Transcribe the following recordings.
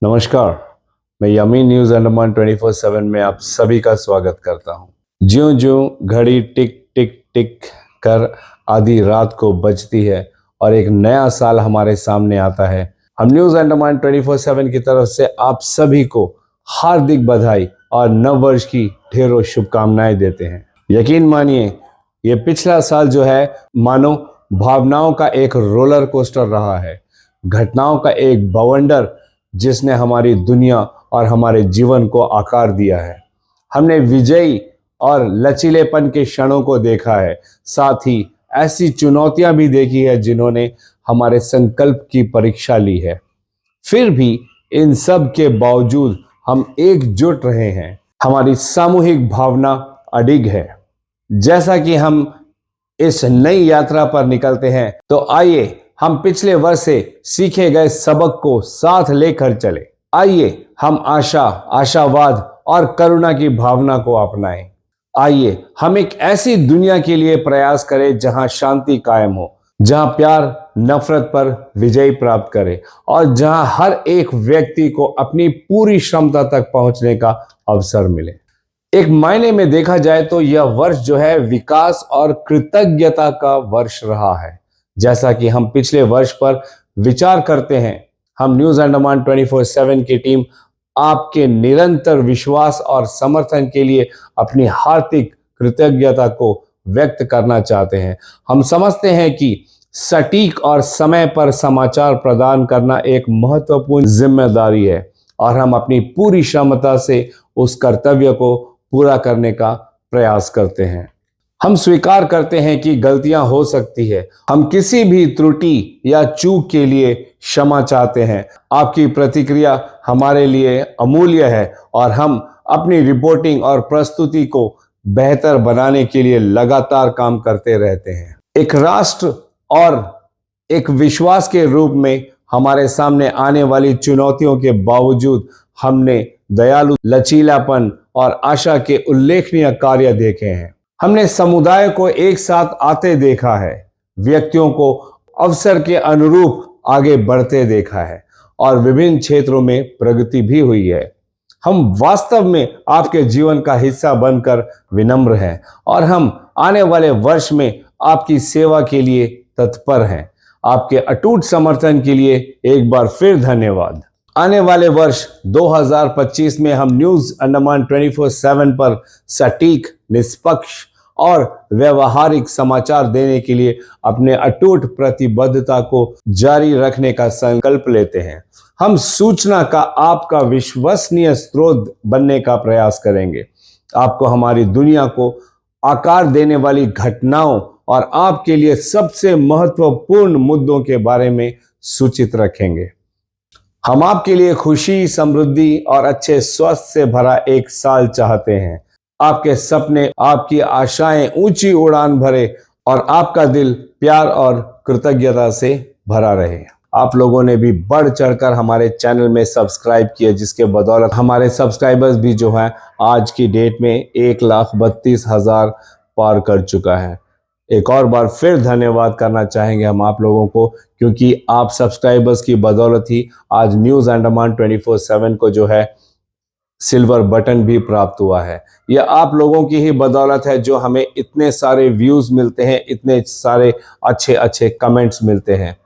नमस्कार, मैं yummy news Andaman 24/7 में आप सभी का स्वागत करता हूं। ज्यों-ज्यों घड़ी टिक टिक टिक कर आधी रात को बजती है और एक नया साल हमारे सामने आता है, हम न्यूज़ अंडमान 24/7 की तरफ से आप सभी को हार्दिक बधाई और नव वर्ष की ढेरों शुभकामनाएं देते हैं। यकीन मानिए, ये पिछला साल जो है मानो भावनाओं का एक रोलर कोस्टर रहा है, घटनाओं का एक बवंडर जिसने हमारी दुनिया और हमारे जीवन को आकार दिया है। हमने विजयी और लचीलेपन के क्षणों को देखा है, साथ ही ऐसी चुनौतियां भी देखी है जिन्होंने हमारे संकल्प की परीक्षा ली है। फिर भी इन सब के बावजूद हम एकजुट रहे हैं। हमारी सामूहिक भावना अडिग है। जैसा कि हम इस नई यात्रा पर निकलते हैं, तो आइए हम पिछले वर्ष से सीखे गए सबक को साथ लेकर चले। आइए हम आशा, आशावाद और करुणा की भावना को अपनाएं। आइए हम एक ऐसी दुनिया के लिए प्रयास करें जहां शांति कायम हो, जहां प्यार नफरत पर विजय प्राप्त करे और जहां हर एक व्यक्ति को अपनी पूरी क्षमता तक पहुंचने का अवसर मिले। एक मायने में देखा जाए तो यह वर्ष जो है विकास और कृतज्ञता का वर्ष रहा है। जैसा कि हम पिछले वर्ष पर विचार करते हैं, हम न्यूज़ अंडमान 24/7 की टीम आपके निरंतर विश्वास और समर्थन के लिए अपनी हार्दिक कृतज्ञता को व्यक्त करना चाहते हैं। हम समझते हैं कि सटीक और समय पर समाचार प्रदान करना एक महत्वपूर्ण जिम्मेदारी है और हम अपनी पूरी क्षमता से उस कर्तव्य को पूरा करने का प्रयास करते हैं। हम स्वीकार करते हैं कि गलतियां हो सकती है। हम किसी भी त्रुटि या चूक के लिए क्षमा चाहते हैं। आपकी प्रतिक्रिया हमारे लिए अमूल्य है और हम अपनी रिपोर्टिंग और प्रस्तुति को बेहतर बनाने के लिए लगातार काम करते रहते हैं। एक राष्ट्र और एक विश्वास के रूप में हमारे सामने आने वाली चुनौतियों के बावजूद हमने दयालु, लचीलापन और आशा के उल्लेखनीय कार्य देखे हैं। हमने समुदाय को एक साथ आते देखा है, व्यक्तियों को अवसर के अनुरूप आगे बढ़ते देखा है और विभिन्न क्षेत्रों में प्रगति भी हुई है। हम वास्तव में आपके जीवन का हिस्सा बनकर विनम्र हैं और हम आने वाले वर्ष में आपकी सेवा के लिए तत्पर हैं। आपके अटूट समर्थन के लिए एक बार फिर धन्यवाद। आने वाले वर्ष 2025 में हम न्यूज़ अंडमान 24/7 पर सटीक, निष्पक्ष और व्यवहारिक समाचार देने के लिए अपने अटूट प्रतिबद्धता को जारी रखने का संकल्प लेते हैं। हम सूचना का आपका विश्वसनीय स्रोत बनने का प्रयास करेंगे। आपको हमारी दुनिया को आकार देने वाली घटनाओं और आपके लिए सबसे महत्वपूर्ण मुद्दों के बारे में सूचित रखेंगे। हम आपके लिए खुशी, समृद्धि और अच्छे स्वास्थ्य से भरा एक साल चाहते हैं। आपके सपने, आपकी आशाएं ऊंची उड़ान भरे और आपका दिल प्यार और कृतज्ञता से भरा रहे। आप लोगों ने भी बढ़ चढ़कर हमारे चैनल में सब्सक्राइब किया, जिसके बदौलत हमारे सब्सक्राइबर्स भी जो है आज की डेट में 1,32,000 पार कर चुका है। एक और बार फिर धन्यवाद करना चाहेंगे हम आप लोगों को, क्योंकि आप सब्सक्राइबर्स की बदौलत ही आज न्यूज़ अंडमान 24/7 को जो है सिल्वर बटन भी प्राप्त हुआ है। यह आप लोगों की ही बदौलत है जो हमें इतने सारे व्यूज़ मिलते हैं, इतने सारे अच्छे अच्छे कमेंट्स मिलते हैं।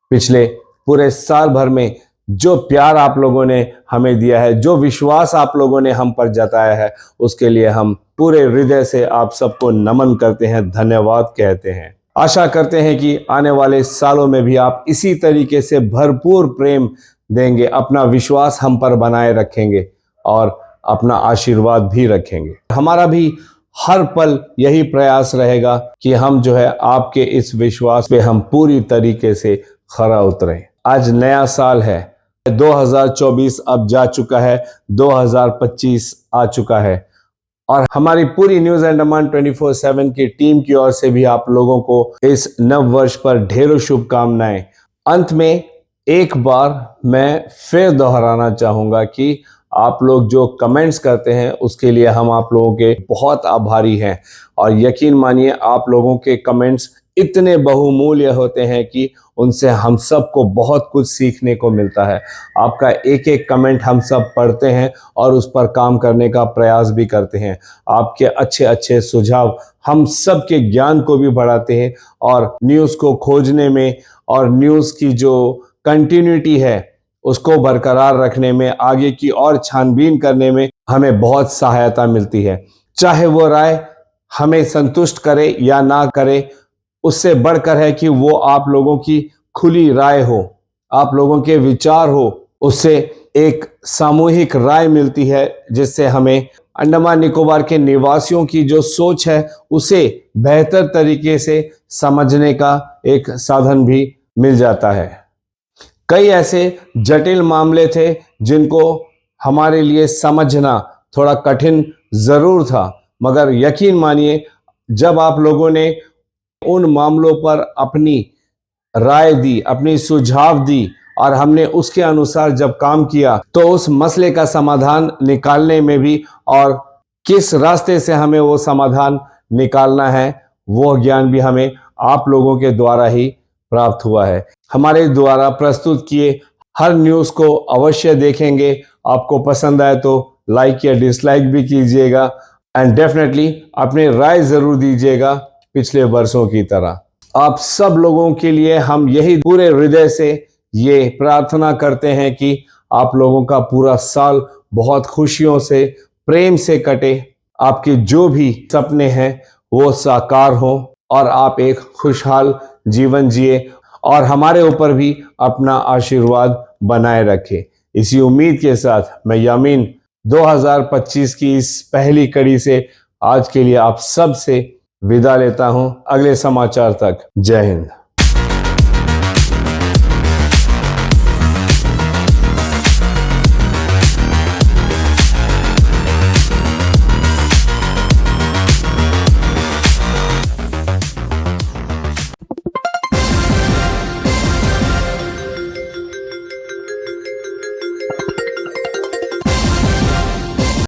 पिछले पूरे साल भर में जो प्यार आप लोगों ने हमें दिया है, जो विश्वास आप लोगों ने हम पर जताया है, उसके लिए हम पूरे हृदय से आप सबको नमन करते हैं, धन्यवाद कहते हैं। आशा करते हैं कि आने वाले सालों में भी आप इसी तरीके से भरपूर प्रेम देंगे, अपना विश्वास हम पर बनाए रखेंगे और अपना आशीर्वाद भी रखेंगे। हमारा भी हर पल यही प्रयास रहेगा कि हम जो है आपके इस विश्वास पे हम पूरी तरीके से खरा उतरें। आज नया साल है, 2024 अब जा चुका है, 2025 आ चुका है और हमारी पूरी न्यूज़ अंडमान 24/7 की टीम की ओर से भी आप लोगों को इस नव वर्ष पर ढेरों शुभकामनाएं। अंत में एक बार मैं फिर दोहराना चाहूँगा कि आप लोग जो कमेंट्स करते हैं उसके लिए हम आप लोगों के बहुत आभारी हैं और यकीन मानिए आप लोगों के कमेंट्स इतने बहुमूल्य होते हैं कि उनसे हम सबको बहुत कुछ सीखने को मिलता है। आपका एक एक कमेंट हम सब पढ़ते हैं और उस पर काम करने का प्रयास भी करते हैं। आपके अच्छे अच्छे सुझाव हम सब के ज्ञान को भी बढ़ाते हैं और न्यूज़ को खोजने में और न्यूज़ की जो कंटिन्यूटी है उसको बरकरार रखने में, आगे की और छानबीन करने में हमें बहुत सहायता मिलती है। चाहे वो राय हमें संतुष्ट करे या ना करे, उससे बढ़कर है कि वो आप लोगों की खुली राय हो, आप लोगों के विचार हो, उससे एक सामूहिक राय मिलती है जिससे हमें अंडमान निकोबार के निवासियों की जो सोच है उसे बेहतर तरीके से समझने का एक साधन भी मिल जाता है। कई ऐसे जटिल मामले थे जिनको हमारे लिए समझना थोड़ा कठिन जरूर था, मगर यकीन मानिए जब आप लोगों ने उन मामलों पर अपनी राय दी, अपनी सुझाव दी और हमने उसके अनुसार जब काम किया तो उस मसले का समाधान निकालने में भी और किस रास्ते से हमें वो समाधान निकालना है वो ज्ञान भी हमें आप लोगों के द्वारा ही प्राप्त हुआ है। हमारे द्वारा प्रस्तुत किए हर न्यूज़ को अवश्य देखेंगे। आपको पसंद आए तो लाइक या डिसलाइक भी कीजिएगा एंड डेफिनेटली अपनी राय जरूर दीजिएगा पिछले वर्षों की तरह। आप सब लोगों के लिए हम यही पूरे हृदय से ये प्रार्थना करते हैं कि आप लोगों का पूरा साल बहुत खुशियों से, प्रेम से कटे, आपके जो भी सपने हैं वो साकार हो और आप एक खुशहाल जीवन जिए और हमारे ऊपर भी अपना आशीर्वाद बनाए रखे। इसी उम्मीद के साथ मैं यामीन 2025 की इस पहली कड़ी से आज के लिए आप सब से विदा लेता हूं। अगले समाचार तक जय हिंद।